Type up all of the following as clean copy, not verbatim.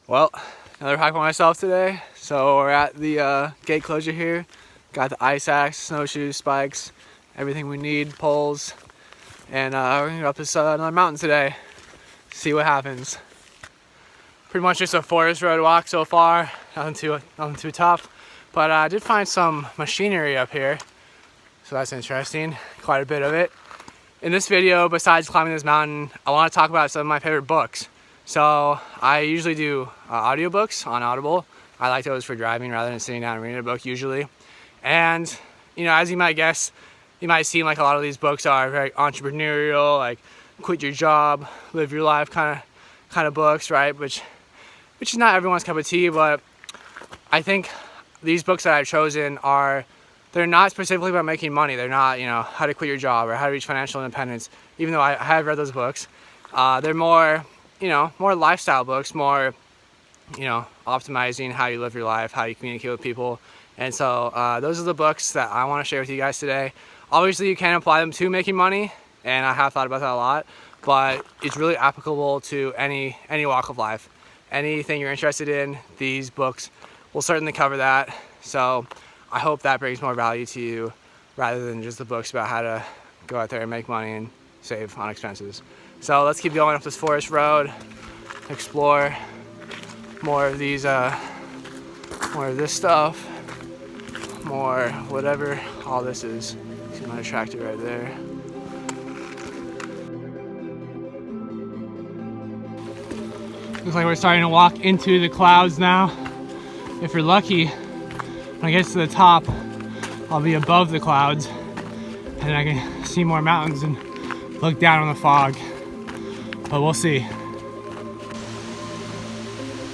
Well, another hike by myself today. So we're at the gate closure here. Got the ice axe, snowshoes, spikes, everything we need, poles. And we're gonna go up this another mountain today. See what happens. Pretty much just a forest road walk so far. Nothing too tough. But I did find some machinery up here. So that's interesting, quite a bit of it. In this video, besides climbing this mountain, I want to talk about some of my favorite books. So I usually do audiobooks on Audible. I like those for driving rather than sitting down and reading a book usually. And as you might guess, you might seem like a lot of these books are very entrepreneurial, like quit your job, live your life kind of books, right? Which is not everyone's cup of tea, but I think these books that I've chosen they're not specifically about making money. They're not, how to quit your job or how to reach financial independence, even though I have read those books. They're more lifestyle books, more, optimizing how you live your life, how you communicate with people. And so those are the books that I want to share with you guys today. Obviously, you can apply them to making money, and I have thought about that a lot, but it's really applicable to any walk of life. Anything you're interested in, these books will certainly cover that. So I hope that brings more value to you rather than just the books about how to go out there and make money and save on expenses. So let's keep going up this forest road, explore more of these, more of this stuff, more whatever all this is. See my tractor right there. Looks like we're starting to walk into the clouds now. If you're lucky, when I get to the top, I'll be above the clouds and I can see more mountains and look down on the fog. But we'll see.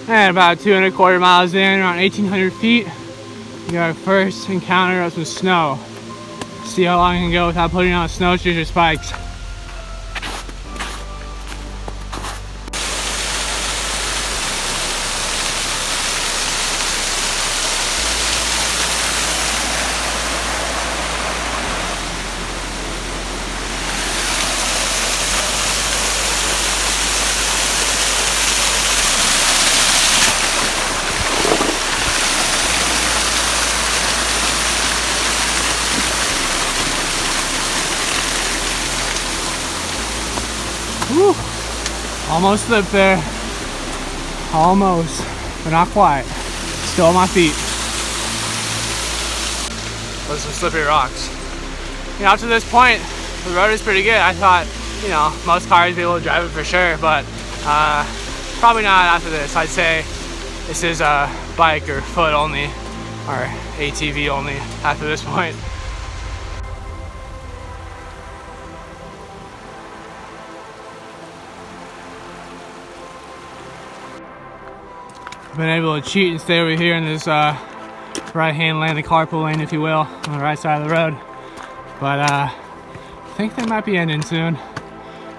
And about 2.25 miles in, around 1,800 feet, we got our first encounter of some snow. See how long I can go without putting on snowshoes or spikes. Whew. Almost slipped there. Almost, but not quite. Still on my feet. Those are some slippery rocks. Up to this point, the road is pretty good. I thought, most cars would be able to drive it for sure, but probably not after this. I'd say this is bike or foot only, or ATV only after this point. Been able to cheat and stay over here in this right-hand lane, the carpool lane, if you will, on the right side of the road. But I think they might be ending soon.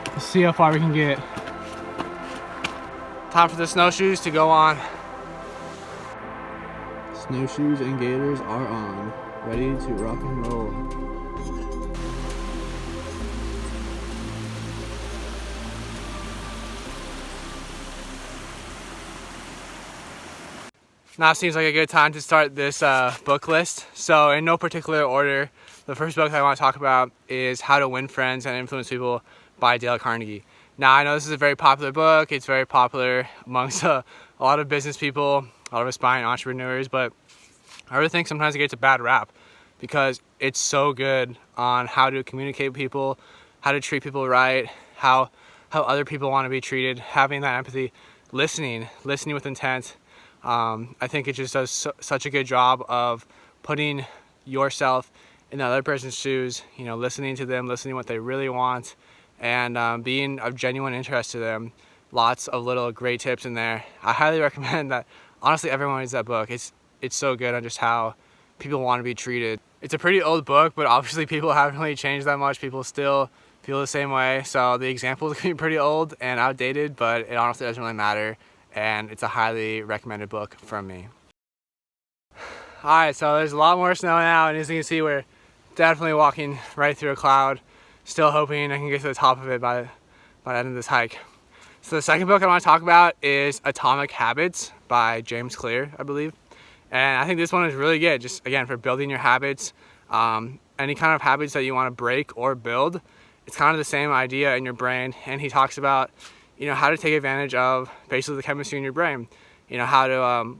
Let's see how far we can get. Time for the snowshoes to go on. Snowshoes and gaiters are on, ready to rock and roll. Now seems like a good time to start this book list. So in no particular order, the first book that I want to talk about is How to Win Friends and Influence People by Dale Carnegie. Now I know this is a very popular book. It's very popular amongst a lot of business people, a lot of aspiring entrepreneurs, but I really think sometimes it gets a bad rap because it's so good on how to communicate with people, how to treat people right, how other people want to be treated, having that empathy, listening with intent. I think it just does such a good job of putting yourself in the other person's shoes, listening to them, listening what they really want, and being of genuine interest to them. Lots of little great tips in there. I highly recommend that. Honestly, everyone reads that book. It's so good on just how people want to be treated. It's a pretty old book, but obviously people haven't really changed that much. People still feel the same way. So the examples can be pretty old and outdated, but it honestly doesn't really matter. And it's a highly recommended book from me. Alright, so there's a lot more snow now, and as you can see, we're definitely walking right through a cloud. Still hoping I can get to the top of it by the end of this hike. So the second book I want to talk about is Atomic Habits by James Clear, I believe. And I think this one is really good, just again, for building your habits. Any kind of habits that you want to break or build, it's kind of the same idea in your brain. And he talks about, how to take advantage of basically the chemistry in your brain. How to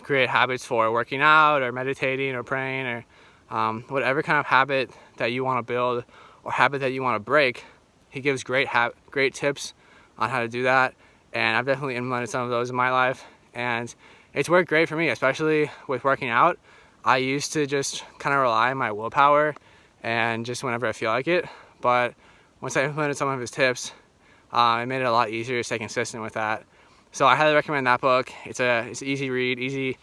create habits for working out or meditating or praying or whatever kind of habit that you want to build or habit that you want to break. He gives great tips on how to do that, and I've definitely implemented some of those in my life, and it's worked great for me, especially with working out. I used to just kind of rely on my willpower and just whenever I feel like it, but once I implemented some of his tips, it made it a lot easier to stay consistent with that. So I highly recommend that book. It's an easy read, easy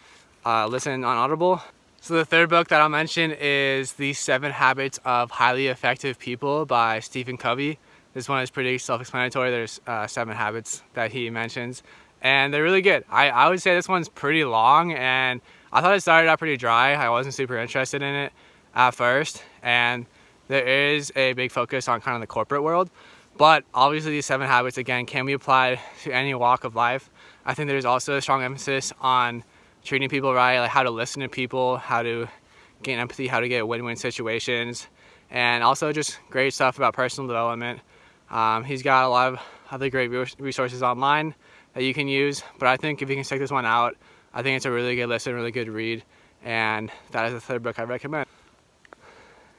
listen on Audible. So the third book that I'll mention is The 7 Habits of Highly Effective People by Stephen Covey. This one is pretty self-explanatory. There's 7 habits that he mentions, and they're really good. I would say this one's pretty long, and I thought it started out pretty dry. I wasn't super interested in it at first, and there is a big focus on kind of the corporate world, but obviously these 7 habits, again, can be applied to any walk of life. I think there's also a strong emphasis on treating people right, like how to listen to people, how to gain empathy, how to get win-win situations, and also just great stuff about personal development. He's got a lot of other great resources online that you can use, but I think if you can check this one out, I think it's a really good listen, really good read, and that is the third book I recommend.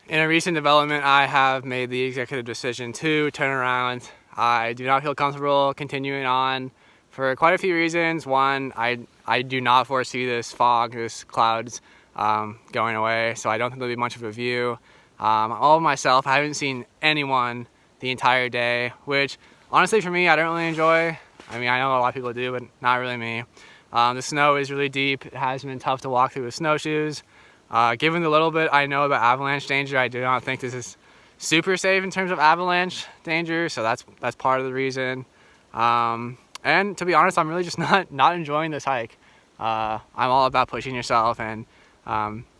In a recent development, I have made the executive decision to turn around. I do not feel comfortable continuing on for quite a few reasons. One, I do not foresee this fog, this clouds going away, so I don't think there'll be much of a view. All of myself, I haven't seen anyone the entire day, which honestly for me, I don't really enjoy. I mean, I know a lot of people do, but not really me. The snow is really deep. It has been tough to walk through with snowshoes. Given the little bit I know about avalanche danger, I do not think this is super safe in terms of avalanche danger, so that's part of the reason. And to be honest, I'm really just not enjoying this hike. I'm all about pushing yourself and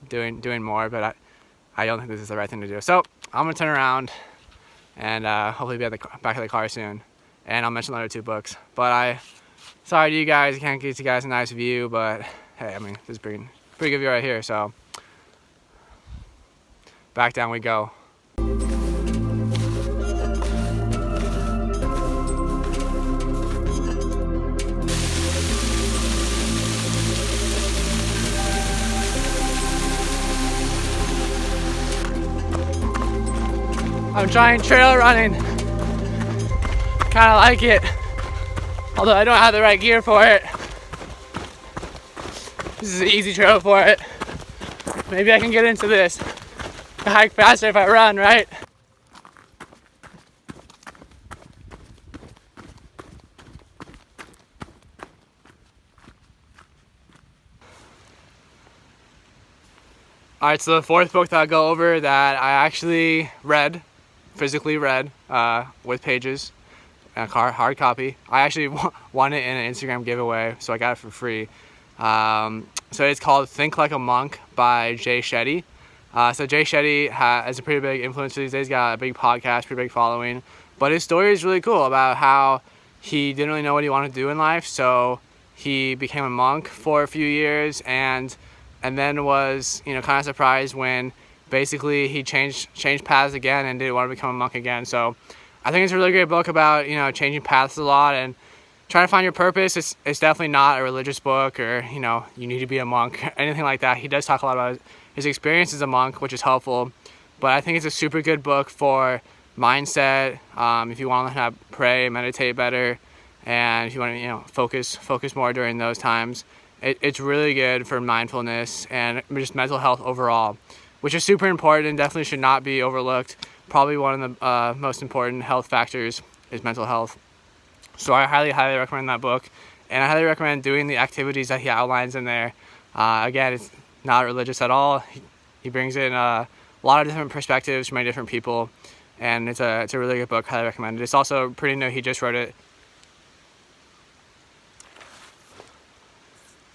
doing more, but I don't think this is the right thing to do. So I'm gonna turn around and hopefully be at the back of the car soon. And I'll mention the other 2 books. But sorry to you guys, I can't get you guys a nice view, but hey, I mean, this is pretty good view right here, so back down we go. I'm trying trail running. Kind of like it, although I don't have the right gear for it. This is an easy trail for it. Maybe I can get into this. I hike faster if I run, right? Alright, so the fourth book that I'll go over that I actually physically read with pages, a hard copy. I actually won it in an Instagram giveaway, so I got it for free. So it's called Think Like a Monk by Shetty. So Shetty has a pretty big influence these days, got a big podcast, pretty big following. But his story is really cool about how he didn't really know what he wanted to do in life, so he became a monk for a few years and then was, kind of surprised when basically he changed paths again and didn't want to become a monk again. So I think it's a really great book about, changing paths a lot and trying to find your purpose. It's definitely not a religious book or, you need to be a monk or anything like that. He does talk a lot about his experience as a monk, which is helpful. But I think it's a super good book for mindset, if you want to learn how to pray, meditate better, and if you want to, focus more during those times. It's really good for mindfulness and just mental health overall, which is super important and definitely should not be overlooked. Probably one of the most important health factors is mental health. So I highly recommend that book, and I highly recommend doing the activities that he outlines in there. Again, it's not religious at all. He brings in a lot of different perspectives from many different people, and it's a really good book. Highly recommend it. It's also pretty new. He just wrote it.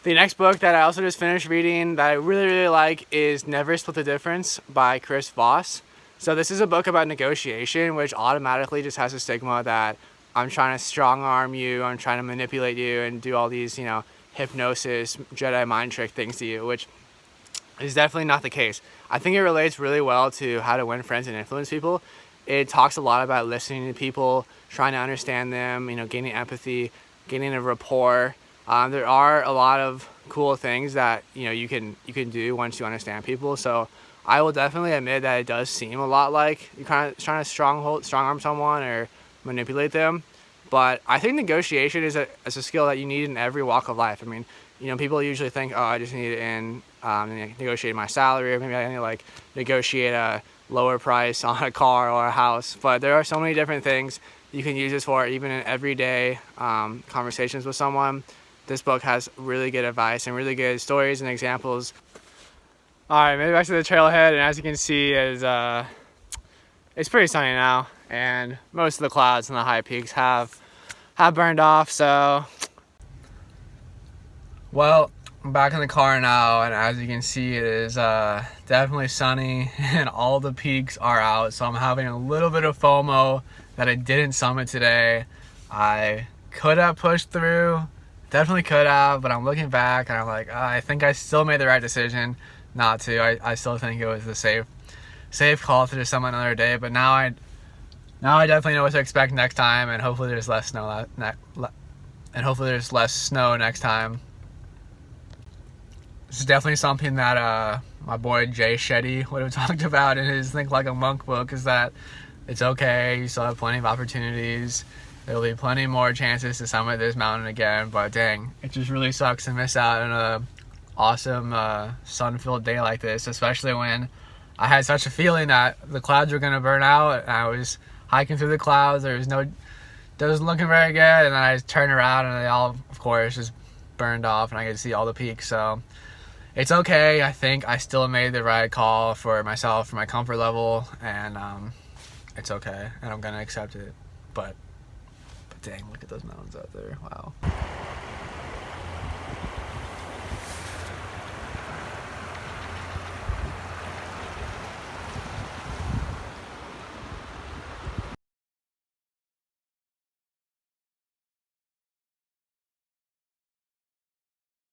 The next book that I also just finished reading that I really like is Never Split the Difference by Voss. So this is a book about negotiation, which automatically just has a stigma that I'm trying to strong arm you, I'm trying to manipulate you and do all these, you know, hypnosis, Jedi mind trick things to you, which is definitely not the case. I think it relates really well to how to win friends and influence people. It talks a lot about listening to people, trying to understand them, you know, gaining empathy, gaining a rapport. There are a lot of cool things that, you know, you can do once you understand people. So I will definitely admit that it does seem a lot like you're kind of trying to strong arm someone or manipulate them. But I think negotiation is a skill that you need in every walk of life. I mean, you know, people usually think, oh, I just need it in negotiate my salary, or maybe I need to like negotiate a lower price on a car or a house. But there are so many different things you can use this for, even in everyday conversations with someone. This book has really good advice and really good stories and examples. All right, maybe back to the trailhead, and as you can see, it's pretty sunny now, and most of the clouds and the high peaks have burned off. So, well, I'm back in the car now, and as you can see, it is definitely sunny, and all the peaks are out. So I'm having a little bit of FOMO that I didn't summit today. I could have pushed through, definitely could have, but I'm looking back and I'm like, I think I still made the right decision not to. I still think it was the safe call to just summit another day. But now I definitely know what to expect next time, and hopefully there's less snow next time. This is definitely something that my boy Shetty would have talked about in his Think Like a Monk book, is that it's okay, you still have plenty of opportunities. There'll be plenty more chances to summit this mountain again, but dang, it just really sucks to miss out on a awesome sun-filled day like this, especially when I had such a feeling that the clouds were gonna burn out, and I was hiking through the clouds. It wasn't looking very good, and then I turned around and they all, of course, just burned off, and I could see all the peaks. So it's okay. I think I still made the right call for myself, for my comfort level, and it's okay, and I'm gonna accept it. But dang, look at those mountains out there. Wow.